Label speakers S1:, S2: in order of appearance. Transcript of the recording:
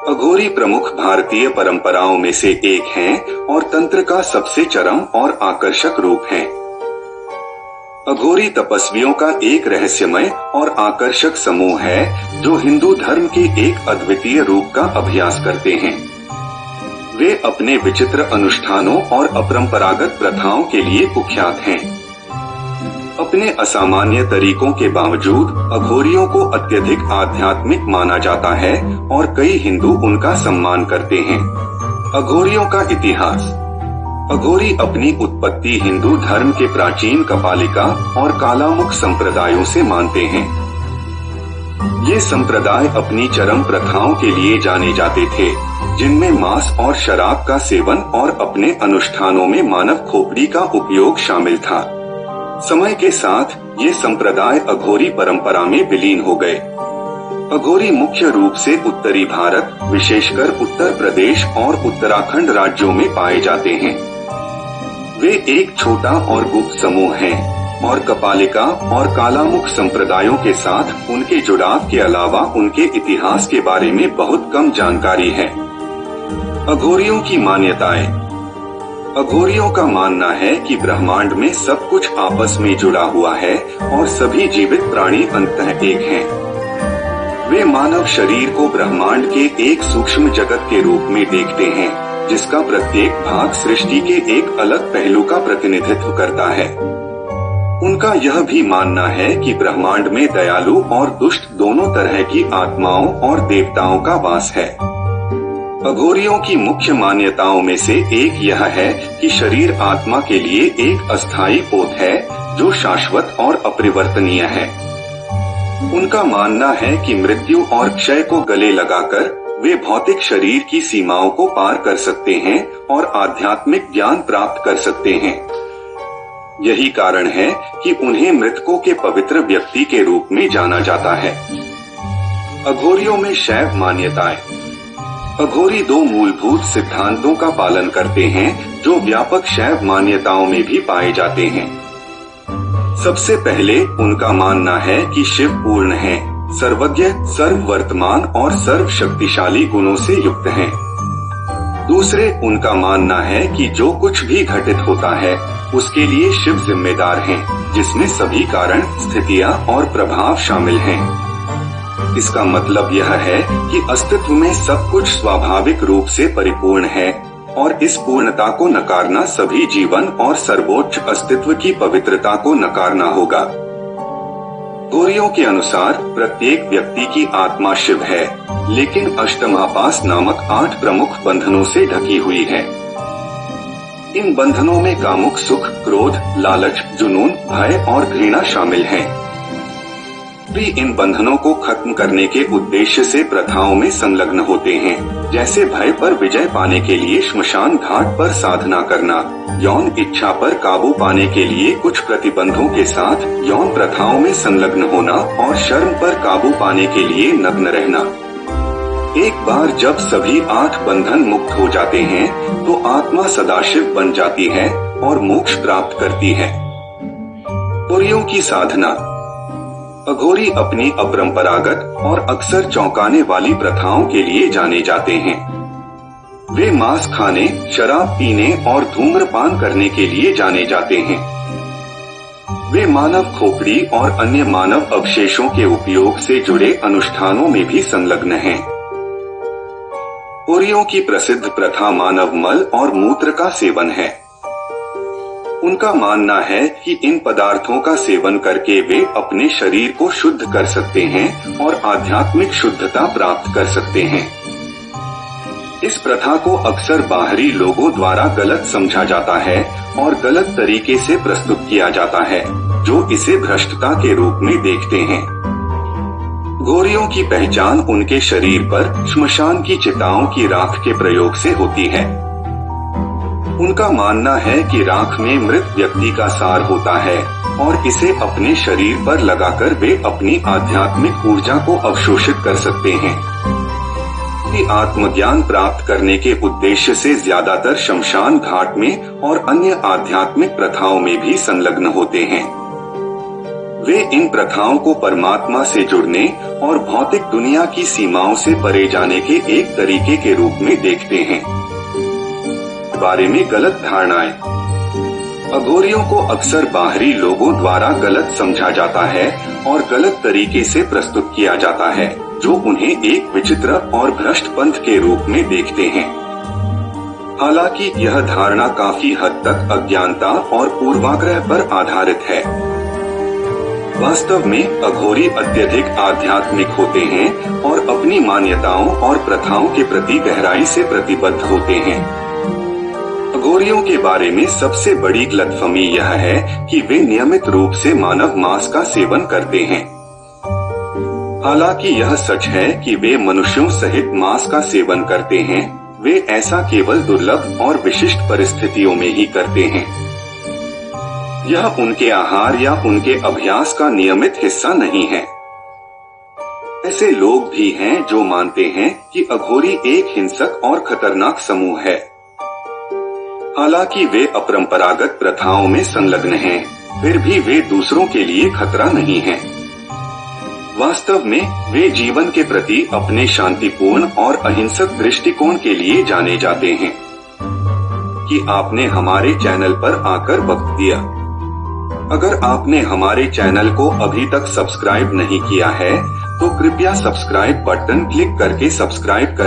S1: अघोरी प्रमुख भारतीय परंपराओं में से एक हैं और तंत्र का सबसे चरम और आकर्षक रूप हैं। अघोरी तपस्वियों का एक रहस्यमय और आकर्षक समूह है जो हिंदू धर्म के एक अद्वितीय रूप का अभ्यास करते हैं। वे अपने विचित्र अनुष्ठानों और अपरंपरागत प्रथाओं के लिए कुख्यात हैं। अपने असामान्य तरीकों के बावजूद अघोरियों को अत्यधिक आध्यात्मिक माना जाता है और कई हिंदू उनका सम्मान करते हैं। अघोरियों का इतिहास। अघोरी अपनी उत्पत्ति हिंदू धर्म के प्राचीन कपालिका और कालामुख संप्रदायों से मानते हैं। ये संप्रदाय अपनी चरम प्रथाओं के लिए जाने जाते थे, जिनमें मांस और शराब का सेवन और अपने अनुष्ठानों में मानव खोपड़ी का उपयोग शामिल था। समय के साथ ये संप्रदाय अघोरी परंपरा में विलीन हो गए। अघोरी मुख्य रूप से उत्तरी भारत, विशेषकर उत्तर प्रदेश और उत्तराखंड राज्यों में पाए जाते हैं। वे एक छोटा और गुप्त समूह हैं और कपालिका और कालामुख संप्रदायों के साथ उनके जुड़ाव के अलावा उनके इतिहास के बारे में बहुत कम जानकारी है। अघोरियों की मान्यताएं। अघोरियों का मानना है कि ब्रह्मांड में सब कुछ आपस में जुड़ा हुआ है और सभी जीवित प्राणी अंततः एक हैं। वे मानव शरीर को ब्रह्मांड के एक सूक्ष्म जगत के रूप में देखते हैं, जिसका प्रत्येक भाग सृष्टि के एक अलग पहलू का प्रतिनिधित्व करता है। उनका यह भी मानना है कि ब्रह्मांड में दयालु और दुष्ट दोनों तरह की आत्माओं और देवताओं का वास है। अघोरियों की मुख्य मान्यताओं में से एक यह है कि शरीर आत्मा के लिए एक अस्थायी पोत है जो शाश्वत और अपरिवर्तनीय है। उनका मानना है कि मृत्यु और क्षय को गले लगाकर वे भौतिक शरीर की सीमाओं को पार कर सकते हैं और आध्यात्मिक ज्ञान प्राप्त कर सकते हैं। यही कारण है कि उन्हें मृतकों के पवित्र व्यक्ति के रूप में जाना जाता है। अघोरियों में शैव मान्यताएं। अघोरी दो मूलभूत सिद्धांतों का पालन करते हैं जो व्यापक शैव मान्यताओं में भी पाए जाते हैं। सबसे पहले उनका मानना है कि शिव पूर्ण है, सर्वज्ञ, सर्ववर्तमान और सर्वशक्तिशाली गुणों से युक्त हैं। दूसरे उनका मानना है कि जो कुछ भी घटित होता है उसके लिए शिव जिम्मेदार हैं, जिसमें सभी कारण, स्थितियां और प्रभाव शामिल हैं। इसका मतलब यह है कि अस्तित्व में सब कुछ स्वाभाविक रूप से परिपूर्ण है और इस पूर्णता को नकारना सभी जीवन और सर्वोच्च अस्तित्व की पवित्रता को नकारना होगा। अघोरियों के अनुसार प्रत्येक व्यक्ति की आत्मा शिव है, लेकिन अष्टमापास नामक 8 प्रमुख बंधनों से ढकी हुई है। इन बंधनों में कामुक सुख, क्रोध, लालच, जुनून, भय और घृणा शामिल हैं। भी इन बंधनों को खत्म करने के उद्देश्य से प्रथाओं में संलग्न होते हैं, जैसे भय पर विजय पाने के लिए श्मशान घाट पर साधना करना, यौन इच्छा पर काबू पाने के लिए कुछ प्रतिबंधों के साथ यौन प्रथाओं में संलग्न होना और शर्म पर काबू पाने के लिए नग्न रहना। एक बार जब सभी 8 बंधन मुक्त हो जाते हैं तो आत्मा सदाशिव बन जाती है और मोक्ष प्राप्त करती है। अघोरियों की साधना। अघोरी अपनी अपरंपरागत और अक्सर चौंकाने वाली प्रथाओं के लिए जाने जाते हैं। वे मांस खाने, शराब पीने और धूम्रपान करने के लिए जाने जाते हैं। वे मानव खोपड़ी और अन्य मानव अवशेषों के उपयोग से जुड़े अनुष्ठानों में भी संलग्न हैं। अघोरियों की प्रसिद्ध प्रथा मानव मल और मूत्र का सेवन है। उनका मानना है कि इन पदार्थों का सेवन करके वे अपने शरीर को शुद्ध कर सकते हैं और आध्यात्मिक शुद्धता प्राप्त कर सकते हैं। इस प्रथा को अक्सर बाहरी लोगों द्वारा गलत समझा जाता है और गलत तरीके से प्रस्तुत किया जाता है, जो इसे भ्रष्टता के रूप में देखते हैं। अघोरियों की पहचान उनके शरीर पर श्मशान की चिताओं की राख के प्रयोग से होती है। उनका मानना है कि राख में मृत व्यक्ति का सार होता है और इसे अपने शरीर पर लगाकर वे अपनी आध्यात्मिक ऊर्जा को अवशोषित कर सकते हैं। आत्मज्ञान प्राप्त करने के उद्देश्य से ज्यादातर शमशान घाट में और अन्य आध्यात्मिक प्रथाओं में भी संलग्न होते हैं। वे इन प्रथाओं को परमात्मा से जुड़ने और भौतिक दुनिया की सीमाओं से परे जाने के एक तरीके के रूप में देखते हैं। बारे में गलत धारणाएं। अघोरियों को अक्सर बाहरी लोगों द्वारा गलत समझा जाता है और गलत तरीके से प्रस्तुत किया जाता है, जो उन्हें एक विचित्र और भ्रष्ट पंथ के रूप में देखते हैं। हालांकि यह धारणा काफी हद तक अज्ञानता और पूर्वाग्रह पर आधारित है। वास्तव में अघोरी अत्यधिक आध्यात्मिक होते हैं और अपनी मान्यताओं और प्रथाओं के प्रति गहराई से प्रतिबद्ध होते हैं। अघोरियों के बारे में सबसे बड़ी गलतफहमी यह है कि वे नियमित रूप से मानव मांस का सेवन करते हैं। हालांकि यह सच है कि वे मनुष्यों सहित मांस का सेवन करते हैं, वे ऐसा केवल दुर्लभ और विशिष्ट परिस्थितियों में ही करते हैं। यह उनके आहार या उनके अभ्यास का नियमित हिस्सा नहीं है। ऐसे लोग भी हैं जो मानते हैं कि अघोरी एक हिंसक और खतरनाक समूह है। हालांकि वे अपरंपरागत प्रथाओं में संलग्न हैं, फिर भी वे दूसरों के लिए खतरा नहीं हैं। वास्तव में वे जीवन के प्रति अपने शांतिपूर्ण और अहिंसक दृष्टिकोण के लिए जाने जाते हैं। कि आपने हमारे चैनल पर आकर वक्त दिया। अगर आपने हमारे चैनल को अभी तक सब्सक्राइब नहीं किया है, तो कृपया सब्सक्राइब बटन क्लिक करके सब्सक्राइब करें।